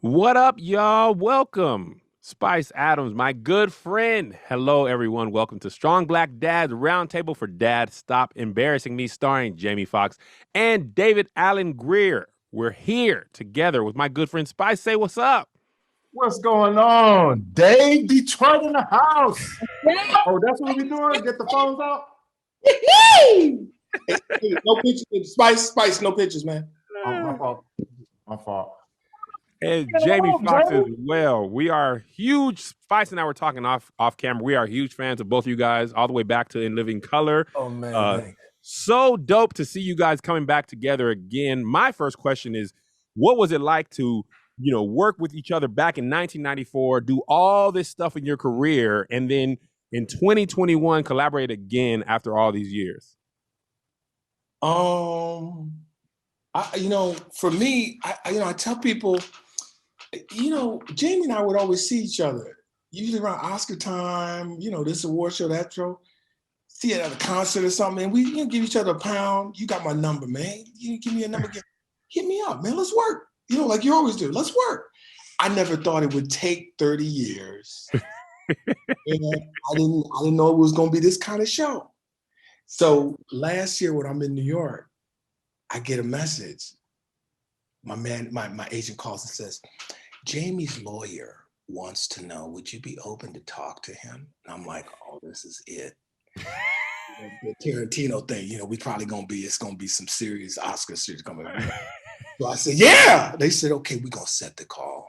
What up, y'all? Welcome. Spice Adams, my good friend. Hello, everyone. Welcome to Strong Black Dad's Roundtable for Dad. Stop Embarrassing Me, starring Jamie Foxx and David Allen Grier. We're here together with my good friend Spice. Say what's up. What's going on? Dave, Detroit in the house. Oh, that's what we doing? Get the phones out? Hey, no pictures. Spice, no pictures, man. Oh, my fault. My fault. And Jamie Foxx as well. We are huge. Spice and I were talking off camera. We are huge fans of both of you guys, all the way back to In Living Color. Oh, man. So dope to see you guys coming back together again. My first question is, what was it like to, work with each other back in 1994, do all this stuff in your career, and then in 2021 collaborate again after all these years? For me, I tell people, Jamie and I would always see each other, usually around Oscar time, this award show, that show, see it at a concert or something, and we give each other a pound. You got my number, man. You give me a number, hit me up, man. Let's work. Like you always do. Let's work. I never thought it would take 30 years. And I didn't know it was going to be this kind of show. So last year when I'm in New York, I get a message. My agent calls and says, Jamie's lawyer wants to know, would you be open to talk to him? And I'm like, oh, this is it. The Tarantino thing, we probably it's going to be some serious Oscar series coming up. So I said, yeah. They said, okay, we're going to set the call.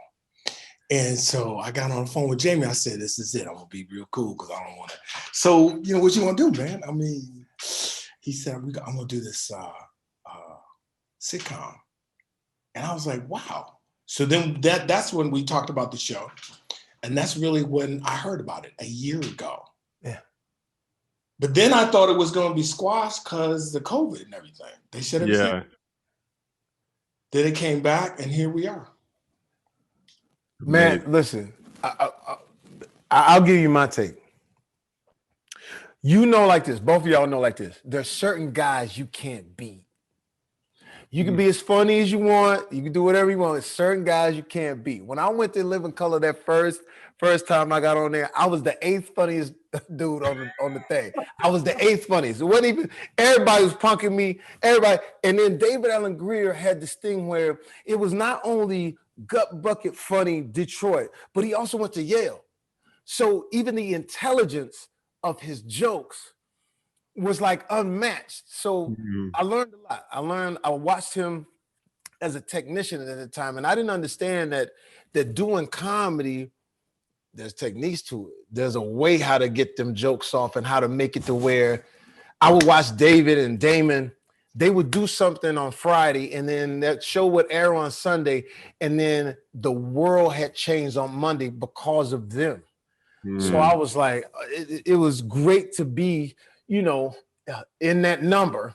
And so I got on the phone with Jamie. I said, this is it. I'm going to be real cool because I don't want to. So, what you want to do, man? I mean, he said, I'm going to do this sitcom. And I was like, wow. So then that's when we talked about the show. And that's really when I heard about it a year ago. Yeah. But then I thought it was going to be squashed because the COVID and everything. They said it was. Yeah. Then it came back and here we are. Man, listen, I'll give you my take. Like this, both of y'all know like this. There's certain guys you can't beat. You can be as funny as you want. You can do whatever you want. There's certain guys you can't beat. When I went to Live in Color that first time I got on there, I was the 8th funniest dude on the thing. I was the 8th funniest. It wasn't even, everybody was punking me, everybody. And then David Allen Grier had this thing where it was not only gut bucket funny Detroit, but he also went to Yale. So even the intelligence of his jokes was like unmatched. So I learned a lot. I watched him as a technician at the time, and I didn't understand that doing comedy, there's techniques to it. There's a way how to get them jokes off and how to make it to where I would watch David and Damon. They would do something on Friday, and then that show would air on Sunday, and then the world had changed on Monday because of them. So I was like, it was great to be, in that number.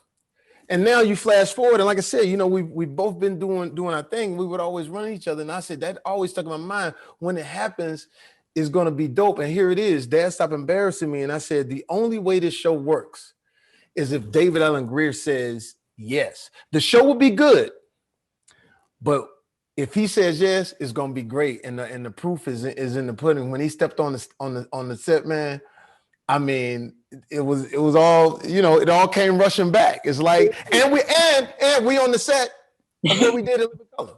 And now you flash forward, and like I said, we've both been doing our thing. We would always run each other, and I said that always stuck in my mind. When it happens, it's going to be dope. And here it is. Dad, stop embarrassing me. And I said the only way this show works is if David Allen Grier says yes. The show will be good, but if he says yes, it's gonna be great. And the proof is in the pudding. When he stepped on the set, man, I mean, it was all, it all came rushing back. It's like, and we on the set of what we did in Living Color.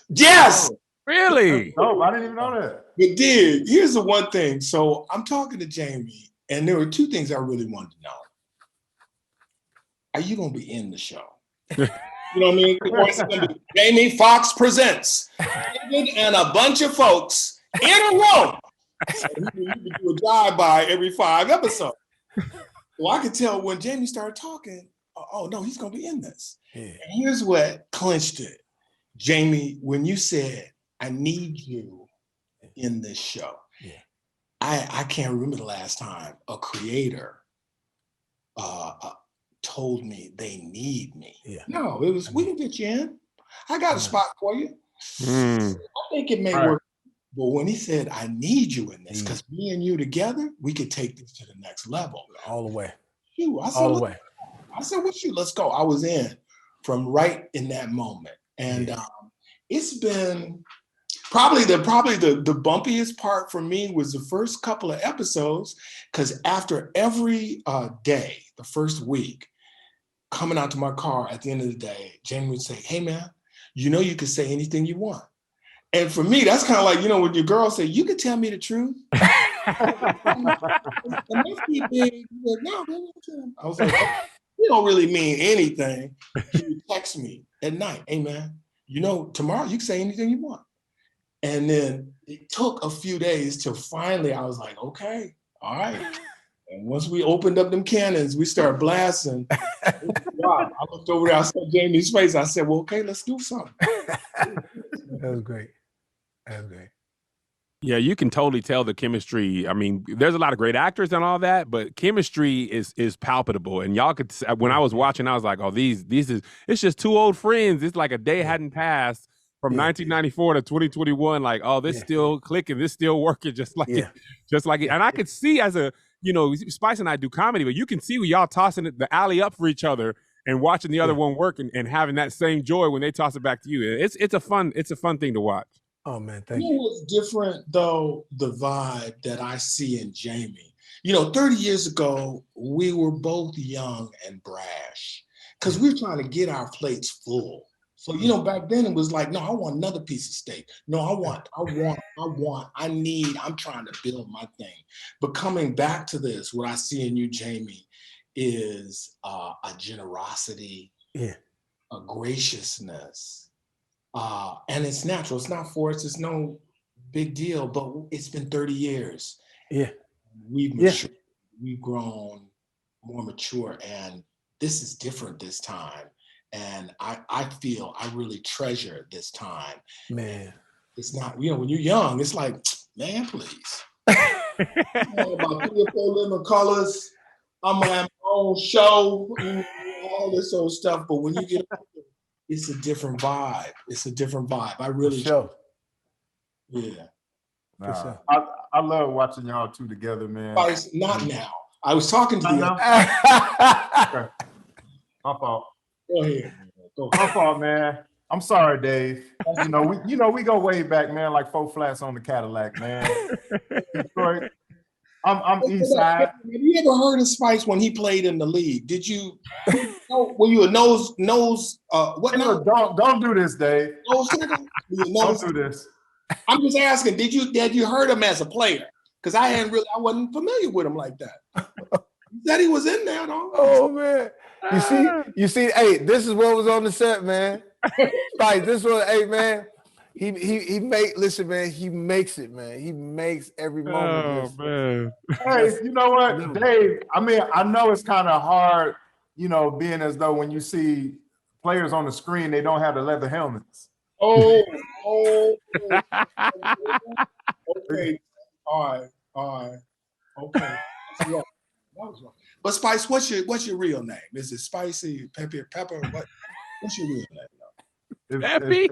Yes. Really? No, I didn't even know that. But here's the one thing. So I'm talking to Jamie, and there were two things I really wanted to know. Are you gonna be in the show? You know what I mean? Jamie Foxx presents David and a bunch of folks in a room. So you can do a drive-by every 5 episodes. Well, I could tell when Jamie started talking, oh no, he's gonna be in this. Yeah. And here's what clinched it. Jamie, when you said, I need you in this show, I can't remember the last time a creator told me they need me. Yeah. No, it was, we can get you in. I got a spot for you. I think it may work. But when he said, I need you in this, because me and you together, we could take this to the next level. All the way. All the way. I said, with you, let's go. I was in from right in that moment. And it's been Probably the bumpiest part for me was the first couple of episodes, because after every day, the first week, coming out to my car at the end of the day, Jamie would say, "Hey man, you know you can say anything you want." And for me, that's kind of like, when your girl say, "You can tell me the truth." And that's big. Like, no, man, I was like, "You don't really mean anything." He would text me at night, "Hey man, tomorrow you can say anything you want." And then it took a few days till finally I was like, "Okay, all right." And once we opened up them cannons, we started blasting. Wow. I looked over there, I saw Jamie's face. I said, "Well, okay, let's do something." That was great. That was great. Yeah, you can totally tell the chemistry. I mean, there's a lot of great actors and all that, but chemistry is palpable. And y'all could, when I was watching, I was like, "Oh, it's just two old friends. It's like a day hadn't passed from 1994 to 2021. Like, oh, this still clicking, this still working, just like it. And I could see Spice and I do comedy, but you can see y'all tossing the alley up for each other and watching the other one work and having that same joy when they toss it back to you. It's a fun thing to watch. Oh man, thank you. You know what's different though, the vibe that I see in Jamie. 30 years ago, we were both young and brash because we were trying to get our plates full. So, back then it was like, no, I want another piece of steak. No, I'm trying to build my thing. But coming back to this, what I see in you, Jamie, is a generosity, a graciousness, and it's natural. It's not forced. It's no big deal, but it's been 30 years. Yeah. We've matured. We've grown more mature, and this is different this time. And I feel I really treasure this time. Man. It's not, when you're young, it's like, man, please. About 3 or 4 living colors. I'm gonna have my own show, all this old stuff. But when you get older, it's a different vibe. It's a different vibe. I really Yeah. Nah, sure. I love watching y'all two together, man. Not now. I was talking to the Okay. My fault. Go ahead. My fault, man. I'm sorry, Dave. We go way back, man, like 4 flats on the Cadillac, man. Detroit. I'm East Side. Have you ever heard of Spice when he played in the league? Did you? Were you a nose? What? No, don't do this, Dave. Don't do this. I'm just asking. Had you heard him as a player? Because I wasn't familiar with him like that. He said he was in there, though. Oh man. You see, hey, this is what was on the set, man. Spice, this was, hey man. He listen, man, he makes it, man. He makes every moment. Oh man. Hey, you know what, Dave? I mean, I know it's kind of hard, being as though when you see players on the screen, they don't have the leather helmets. Oh. Okay. All right. Okay. That was wrong. But Spice, what's your real name? Is it Spicy, Pepper? What's your real name? Peppy?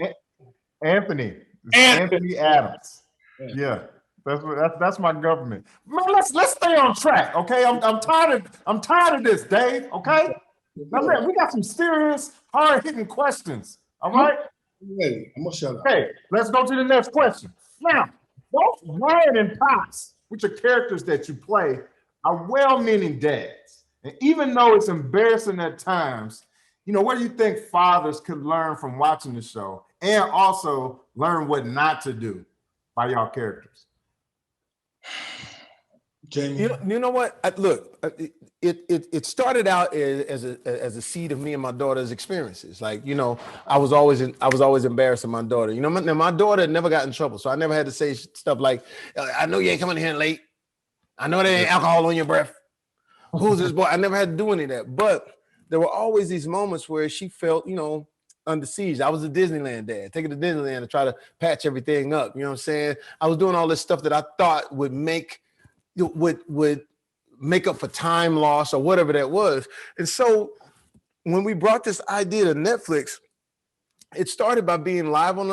Anthony. Anthony Adams. Yeah. That's my government. Man, let's stay on track, okay? I'm tired of this, Dave. Okay? Now, man, we got some serious, hard-hitting questions. All right? Hey, I'm gonna shut up. Hey, let's go to the next question. Now, both Ryan and Foxx, which are characters that you play, are well-meaning dads. And even though it's embarrassing at times, what do you think fathers could learn from watching the show and also learn what not to do by y'all characters? Jamie, you know what? It started out as a seed of me and my daughter's experiences. Like, I was always embarrassing my daughter. My daughter never got in trouble, so I never had to say stuff like, "I know you ain't coming here late. I know there ain't alcohol on your breath. Who's this boy?" I never had to do any of that. But there were always these moments where she felt, under siege. I was a Disneyland dad, taking to Disneyland to try to patch everything up. You know what I'm saying? I was doing all this stuff that I thought would make up for time loss or whatever that was. And so when we brought this idea to Netflix, it started by being live on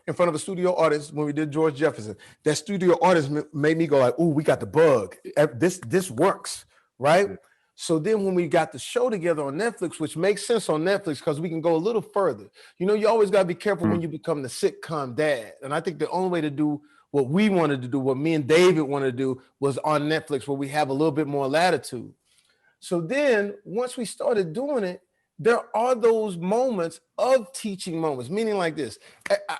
in front of a studio audience when we did George Jefferson. That studio audience made me go like, "Ooh, we got the bug. This works," right? So then when we got the show together on Netflix, which makes sense on Netflix because we can go a little further. You know, you always got to be careful when you become the sitcom dad. And I think the only way to do what we wanted to do, what me and David wanted to do, was on Netflix where we have a little bit more latitude. So then once we started doing it, there are those moments of teaching moments, meaning like this.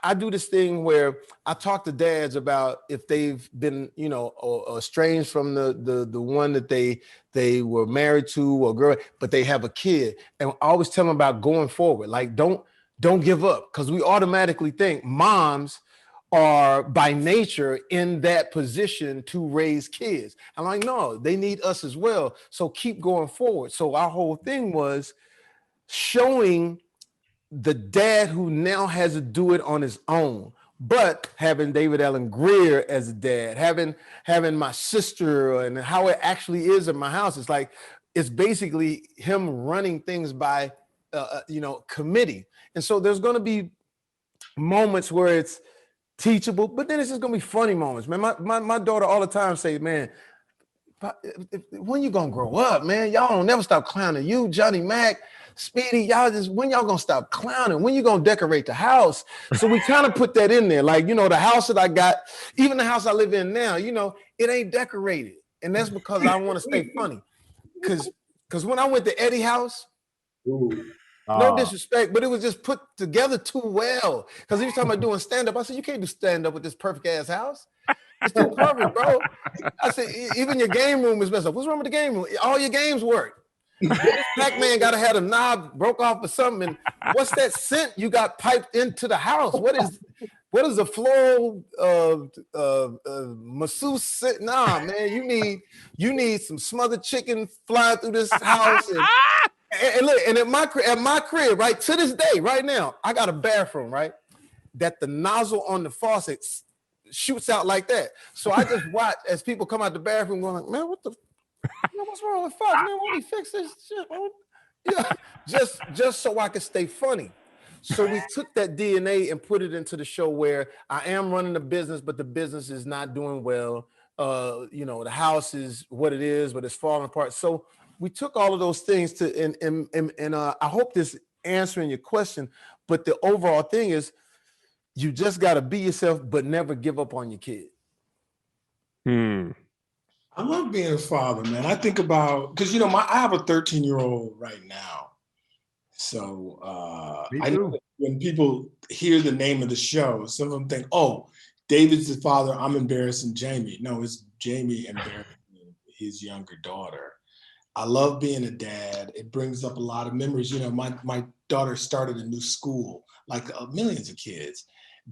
I do this thing where I talk to dads about if they've been, you know, estranged from the one that they were married to or girl, but they have a kid. And I always tell them about going forward. Like, don't give up, because we automatically think moms are by nature in that position to raise kids. I'm like, no, they need us as well. So keep going forward. So our whole thing was showing the dad who now has to do it on his own, but having David Allen Grier as a dad, having my sister, and how it actually is in my house. It's like, it's basically him running things by, committee. And so there's going to be moments where it's teachable, but then it's just going to be funny moments, man. My daughter all the time say, man, when you gonna grow up, man? Y'all don't never stop clowning. You, Johnny Mac, Speedy, when y'all gonna stop clowning? When you gonna decorate the house? So we kind of put that in there. Like, you know, the house that I got, even the house I live in now, you know, it ain't decorated. And that's because I want to stay funny. Cause when I went to Eddie's house, no disrespect, but it was just put together too well. Because he was talking about doing stand-up. I said, you can't do stand-up with this perfect ass house. It's too perfect, bro. I said, even your game room is messed up. What's wrong with the game room? All your games work. Pac-Man got to have a knob broke off or something. And what's that scent you got piped into the house? What is a floral masseuse scent? Nah, man, you need some smothered chicken flying through this house. And look, and at my crib, right, to this day, right now, I got a bathroom, right, that the nozzle on the faucet shoots out like that. So I just watch as people come out the bathroom going, man, what's wrong with Foxx? Man, why don't he fix this shit? Yeah, just so I could stay funny. So we took that DNA and put it into the show where I am running a business, but the business is not doing well. The house is what it is, but it's falling apart. So we took all of those things and I hope this answering your question, but the overall thing is, you just got to be yourself, but never give up on your kid. I love being a father, man. I think about, because, you know, I have a 13-year-old right now. So I know when people hear the name of the show, some of them think, oh, David's the father, I'm embarrassing Jamie. No, it's Jamie embarrassing his younger daughter. I love being a dad. It brings up a lot of memories. You know, my daughter started a new school, like millions of kids,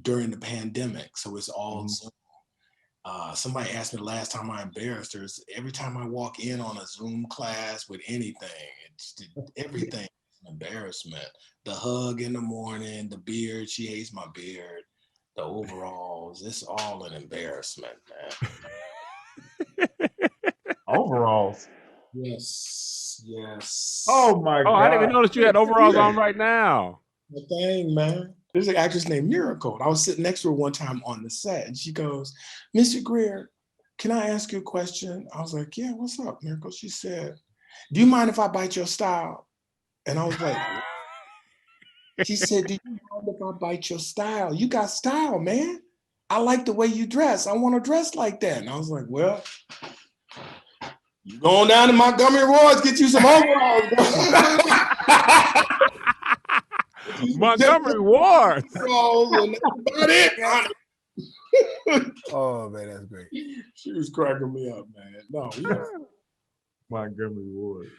during the pandemic. So it's all Zoom. Somebody asked me the last time I embarrassed her. Every time I walk in on a Zoom class with anything, everything is an embarrassment. The hug in the morning, the beard, she hates my beard, the overalls, it's all an embarrassment, man. Overalls? Yes. Oh my God. I didn't even notice you had overalls on right now. The thing, man. There's an actress named Miracle. I was sitting next to her one time on the set, and she goes, Mr. Grier, can I ask you a question? I was like, yeah, what's up, Miracle? She said, do you mind if I bite your style? And I was like, she said, do you mind if I bite your style? You got style, man. I like the way you dress. I want to dress like that. And I was like, well, you going down to Montgomery Ward's, get you some overalls. Montgomery Ward. Oh man, that's great. She was cracking me up, man. No, yeah. Montgomery Ward.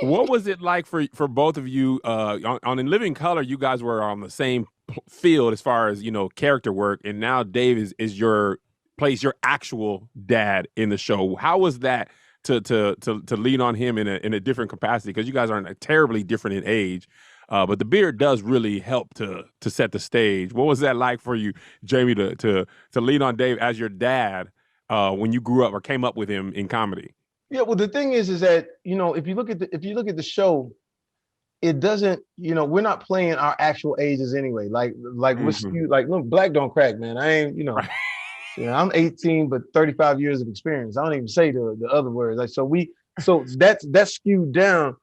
What was it like for both of you on In Living Color? You guys were on the same field as far as, you know, character work, and now Dave plays your actual dad in the show. How was that to lean on him in a different capacity? Because you guys aren't terribly different in age. But the beard does really help to set the stage. What was that like for you, Jamie, to lean on Dave as your dad when you grew up or came up with him in comedy? Yeah, well, the thing is that, you know, if you look at the show, it doesn't, you know, we're not playing our actual ages anyway. Like look, black don't crack, man. I ain't, you know, I'm 18, but 35 years of experience. I don't even say the other words. Like, so we So that's skewed down.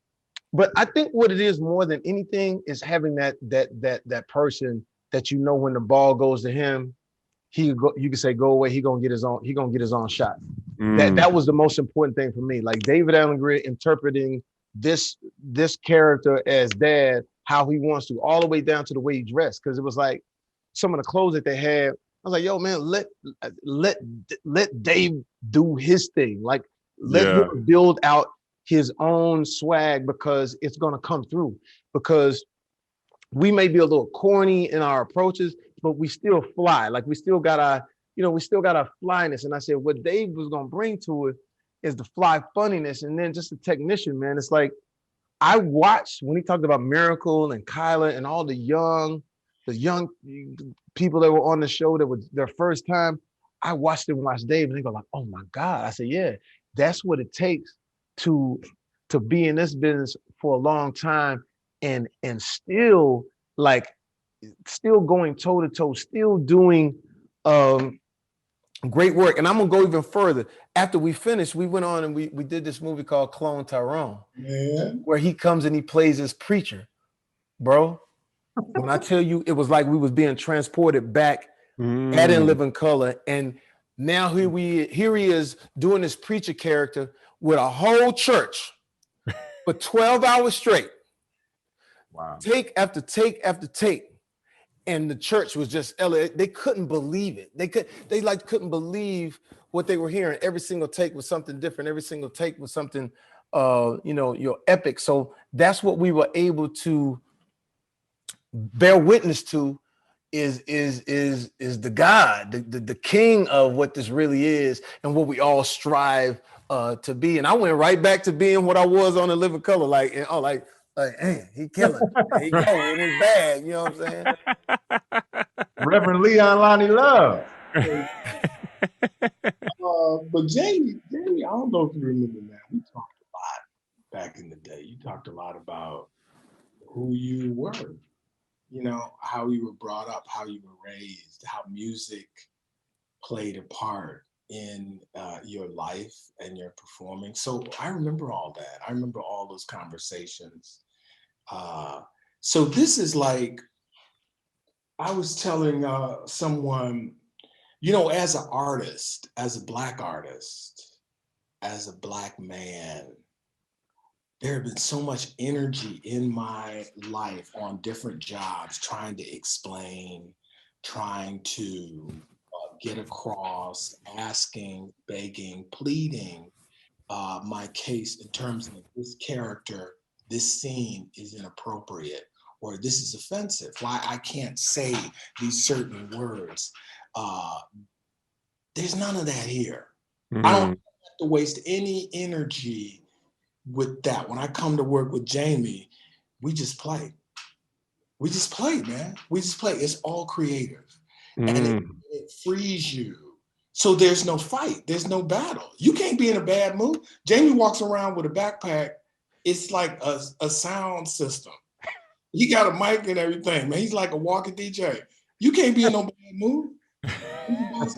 But I think what it is more than anything is having that person that you know when the ball goes to him, you can say go away. He gonna get his own shot. That was the most important thing for me. Like David Allen Greer interpreting this character as dad, how he wants to, all the way down to the way he dressed. Because it was like some of the clothes that they had. I was like, yo, man, let Dave do his thing. Like let him build out his own swag because it's gonna come through. Because we may be a little corny in our approaches, but we still fly. Like we still got our flyness. And I said, what Dave was gonna bring to it is the fly funniness, and then just the technician, man. It's like I watched when he talked about Miracle and Kyla and all the young people that were on the show that was their first time. I watched them watch Dave, and they go like, "Oh my God!" I said, "Yeah, that's what it takes to be in this business for a long time, and still going toe to toe, still doing great work." And I'm gonna go even further. After we finished, we went on and we did this movie called Clone Tyrone, where he comes and he plays this preacher, bro. When I tell you, it was like we was being transported back at In Living Color, and now here he is doing this preacher character with a whole church for 12 hours straight. Wow. Take after take after take. And the church was just they couldn't believe it. They couldn't believe what they were hearing. Every single take was something different. Every single take was something epic. So that's what we were able to bear witness to is the God, the king of what this really is and what we all strive to be. And I went right back to being what I was on The Living Color, like, hey, he killing. He go in his bag, you know what I'm saying? Reverend Leon Lonnie Love. But Jamie, I don't know if you remember, man. We talked a lot back in the day. You talked a lot about who you were, how you were brought up, how you were raised, how music played a part in your life and your performing. So I remember all that. I remember all those conversations. So this is like, I was telling someone, as an artist, as a Black artist, as a Black man, there have been so much energy in my life on different jobs, trying to explain, trying to get across, asking, begging, pleading my case in terms of this character, this scene is inappropriate, or this is offensive, why I can't say these certain words. There's none of that here. I don't have to waste any energy with that. When I come to work with Jamie, we just play. We just play, man. We just play. It's all creative. And it frees you. So there's no fight. There's no battle. You can't be in a bad mood. Jamie walks around with a backpack. It's like a sound system. He got a mic and everything, man. He's like a walking DJ. You can't be in no bad mood. It's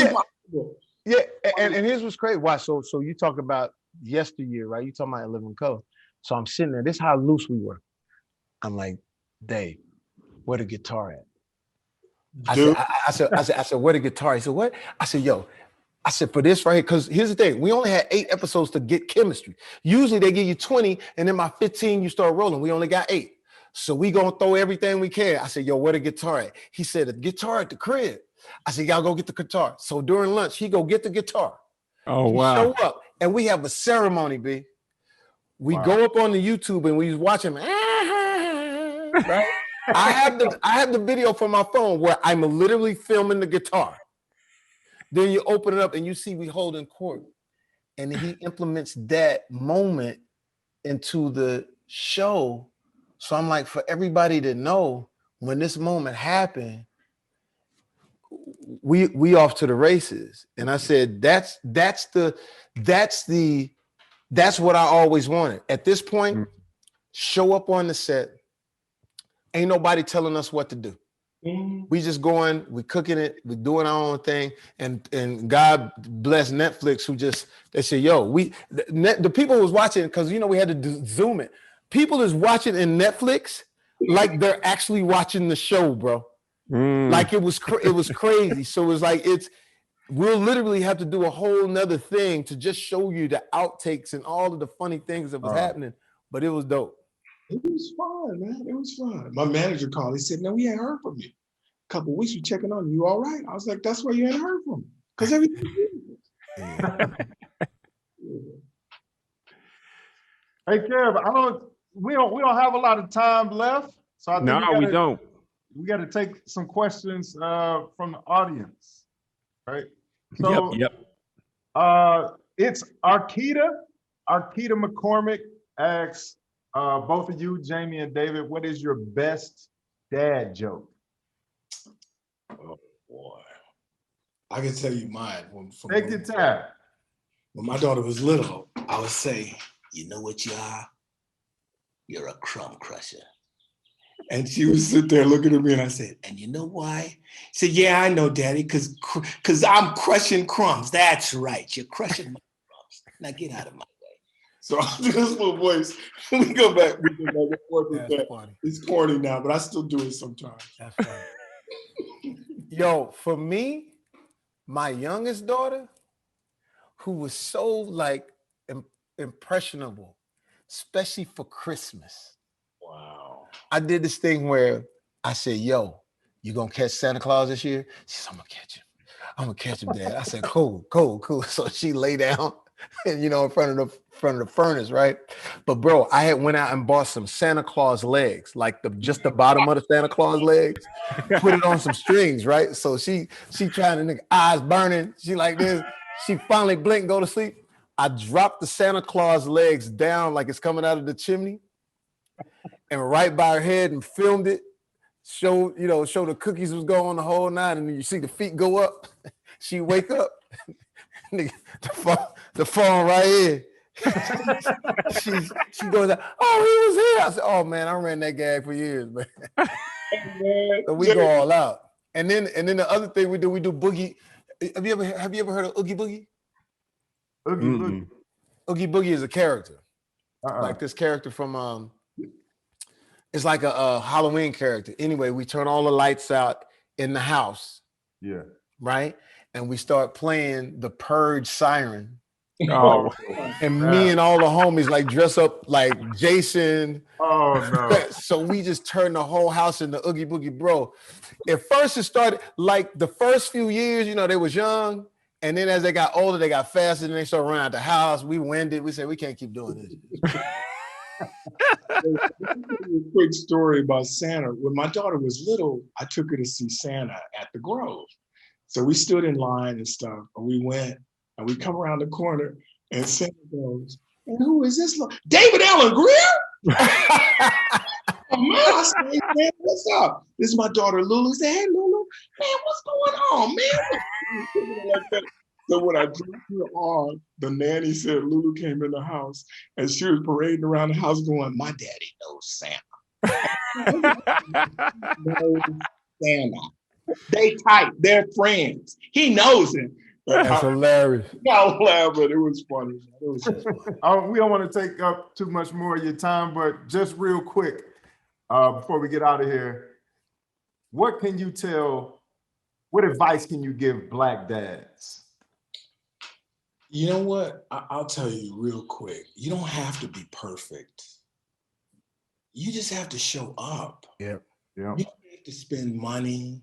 impossible. Yeah, and here's what's crazy. Why? So you talk about yesteryear, right? You talking about Living Color. So I'm sitting there. This is how loose we were. I'm like, Dave, where the guitar at? I said, where the guitar? He said, what? I said, yo. I said, for this right here, because here's the thing. We only had 8 episodes to get chemistry. Usually they give you 20, and then by 15 you start rolling. We only got 8. So we gonna throw everything we can. I said, yo, where the guitar at? He said, the guitar at the crib. I said, y'all go get the guitar. So during lunch, he go get the guitar. Oh, wow. Show up, and we have a ceremony, B. We go up on the YouTube, and we was watching, right? I have the video from my phone where I'm literally filming the guitar. Then you open it up, and you see we holding court. And he implements that moment into the show. So I'm like, for everybody to know, when this moment happened, we off to the races. And I said, that's what I always wanted. At this point, show up on the set. Ain't nobody telling us what to do. We just going, we cooking it, we doing our own thing, and God bless Netflix, who just they say, yo, the people was watching because we had to zoom it. People is watching in Netflix like they're actually watching the show, bro. Like it was crazy. So it's like we'll literally have to do a whole nother thing to just show you the outtakes and all of the funny things that was happening. But it was dope. It was fun, man. It was fun. My manager called. He said, "No, we ain't heard from you. A couple of weeks, we checking on you. You all right?" I was like, "That's why you ain't heard from me, because everything's good." Hey, Kev, we don't have a lot of time left, so I think we don't. We got to take some questions from the audience, right? So, Yep. It's Arkita. Arkita McCormick asks both of you, Jamie and David, what is your best dad joke? Oh boy, I can tell you mine. Take your time. When my daughter was little, I would say, "You know what you are? You're a crumb crusher." And she would sit there looking at me, and I said, "And you know why?" She said, "Yeah, I know, Daddy, because I'm crushing crumbs." That's right, you're crushing my crumbs. Now get out of my way. So I'll do this little voice. We go back. That's funny. It's corny now, but I still do it sometimes. That's funny. Yo, for me, my youngest daughter, who was so like impressionable, especially for Christmas. Wow. I did this thing where I said, "Yo, you gonna catch Santa Claus this year?" She said, "I'm gonna catch him. I'm gonna catch him, Dad." I said, "Cool." So she lay down, and in front of the furnace, right? But bro, I had went out and bought some Santa Claus legs, like just the bottom of the Santa Claus legs, put it on some strings, right? So she trying to eyes burning. She like this. She finally blinked, go to sleep. I dropped the Santa Claus legs down like it's coming out of the chimney, and right by her head, and filmed it. Show the cookies was going the whole night, and then you see the feet go up. She wake up, the phone right here. she goes, "Oh, he was here." I said, "Oh man, I ran that gag for years, man." So we go all out, and then the other thing we do boogie. Have you ever heard of Oogie Boogie? Oogie Boogie. Oogie Boogie is a character, like this character from it's like a Halloween character. Anyway, we turn all the lights out in the house. Yeah. Right? And we start playing the Purge siren. Oh. And me and all the homies like dress up like Jason. Oh no. So we just turn the whole house into Oogie Boogie, bro. At first it started like the first few years, they was young. And then as they got older, they got faster and they started running out the house. We winded. We said, we can't keep doing this. A quick story about Santa. When my daughter was little, I took her to see Santa at the Grove. So we stood in line and stuff, and we went, and we come around the corner, and Santa goes, "And who is this? David Allen Grier?" Oh, man, I said, "Hey, man, what's up?" This is my daughter Lulu. I said, "Hey, Lulu, man, what's going on, man?" So when I dropped her off, the nanny said Lulu came in the house and she was parading around the house going, "My daddy knows Santa." Knows Santa. They tight. They're friends. He knows him. That's hilarious. I laugh, but it was funny. It was just funny. We don't want to take up too much more of your time, but just real quick, before we get out of here, what advice can you give Black dads? You know what? I'll tell you real quick. You don't have to be perfect. You just have to show up. Yep. You don't have to spend money.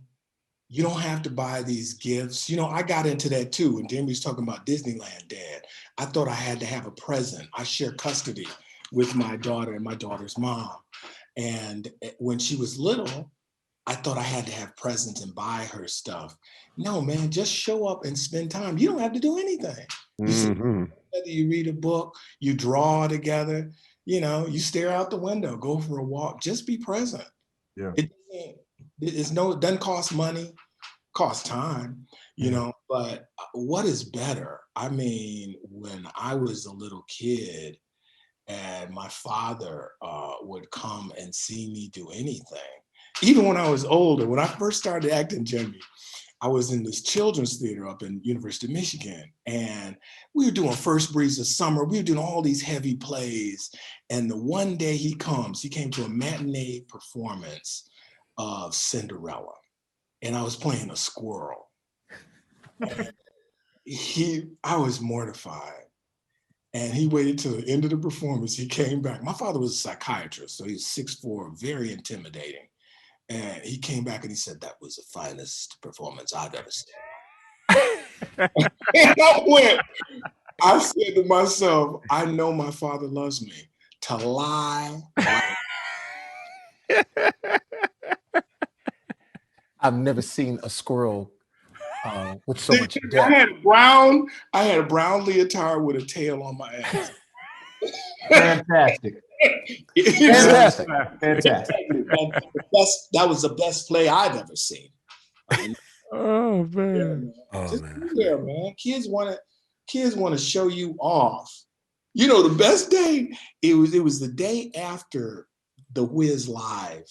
You don't have to buy these gifts. I got into that too. When Jamie was talking about Disneyland, Dad, I thought I had to have a present. I share custody with my daughter and my daughter's mom. And when she was little, I thought I had to have presents and buy her stuff. No, man, just show up and spend time. You don't have to do anything. Whether you read a book, you draw together, you stare out the window, go for a walk, just be present. Yeah. It doesn't cost money, costs time, but what is better? I mean, when I was a little kid and my father would come and see me do anything, even when I was older, when I first started acting, Jimmy, I was in this children's theater up in University of Michigan, and we were doing First Breeze of Summer. We were doing all these heavy plays. And the one day he came to a matinee performance of Cinderella, and I was playing a squirrel. I was mortified. And he waited till the end of the performance. He came back. My father was a psychiatrist, so he was 6'4", very intimidating. And he came back and he said, "That was the finest performance I've ever seen." And I said to myself, I know my father loves me. To lie. I've never seen a squirrel with so much depth. I had a brown leotard with a tail on my ass. Fantastic. Fantastic. Fantastic. That was the best play I've ever seen. Oh man. Yeah, man. Kids want to show you off. You know, the best day, it was the day after the Wiz Live.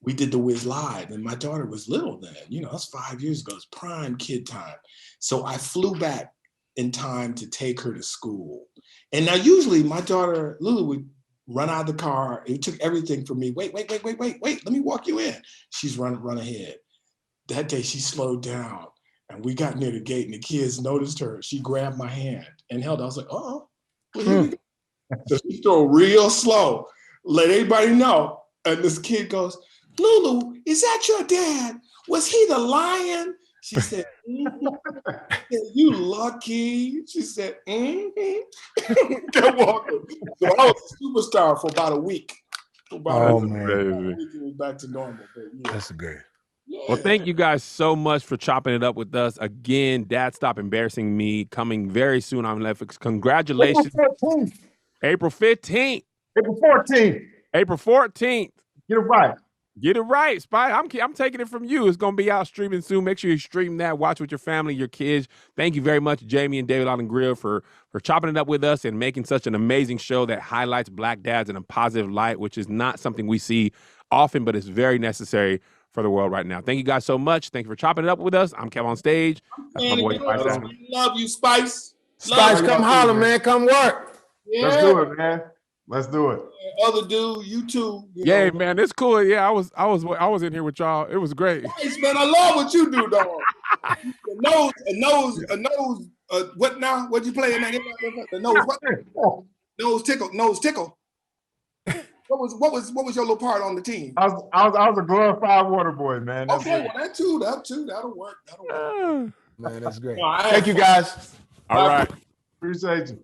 We did the Wiz Live, and my daughter was little then. You know, that's 5 years ago. It's prime kid time. So I flew back in time to take her to school. And now usually my daughter, Lulu, would run out of the car. It took everything from me. Wait. Let me walk you in. She's run ahead. That day she slowed down, and we got near the gate, and the kids noticed her. She grabbed my hand and held it. I was like, "Oh, well, here we go." So she drove real slow, let everybody know. And this kid goes, "Lulu, is that your dad? Was he the lion?" She said, "Mm-hmm." "You lucky." She said, "Mm-hmm." Kept walking. So I was a superstar for about a week. Man. It was back to normal. But yeah. That's great. Yeah. Well, thank you guys so much for chopping it up with us. Again, Dad Stop Embarrassing Me coming very soon on Netflix. Congratulations. April 15th. April 14th. April 14th. Get it right. Get it right, Spy. I'm taking it from you. It's going to be out streaming soon. Make sure you stream that. Watch with your family, your kids. Thank you very much, Jamie and David Allen Grier, for chopping it up with us and making such an amazing show that highlights Black dads in a positive light, which is not something we see often, but it's very necessary for the world right now. Thank you guys so much. Thank you for chopping it up with us. I'm Kev on stage. That's my boy, Spice Adams. Love you, Spice. Spice, come holler, man. Come work. Yeah. Let's do it, man. Let's do it. Other dude, you too. Yeah, man, it's cool. Yeah, I was in here with y'all. It was great. Spice, man, I love what you do, dog. A nose. What now? What you playing? The nose. What? Nose tickle. What was your little part on the team? I was a glorified water boy, man. That's Okay, it. well, that too. That'll work. Man, that's great. No, Thank you, guys. All right. Appreciate you.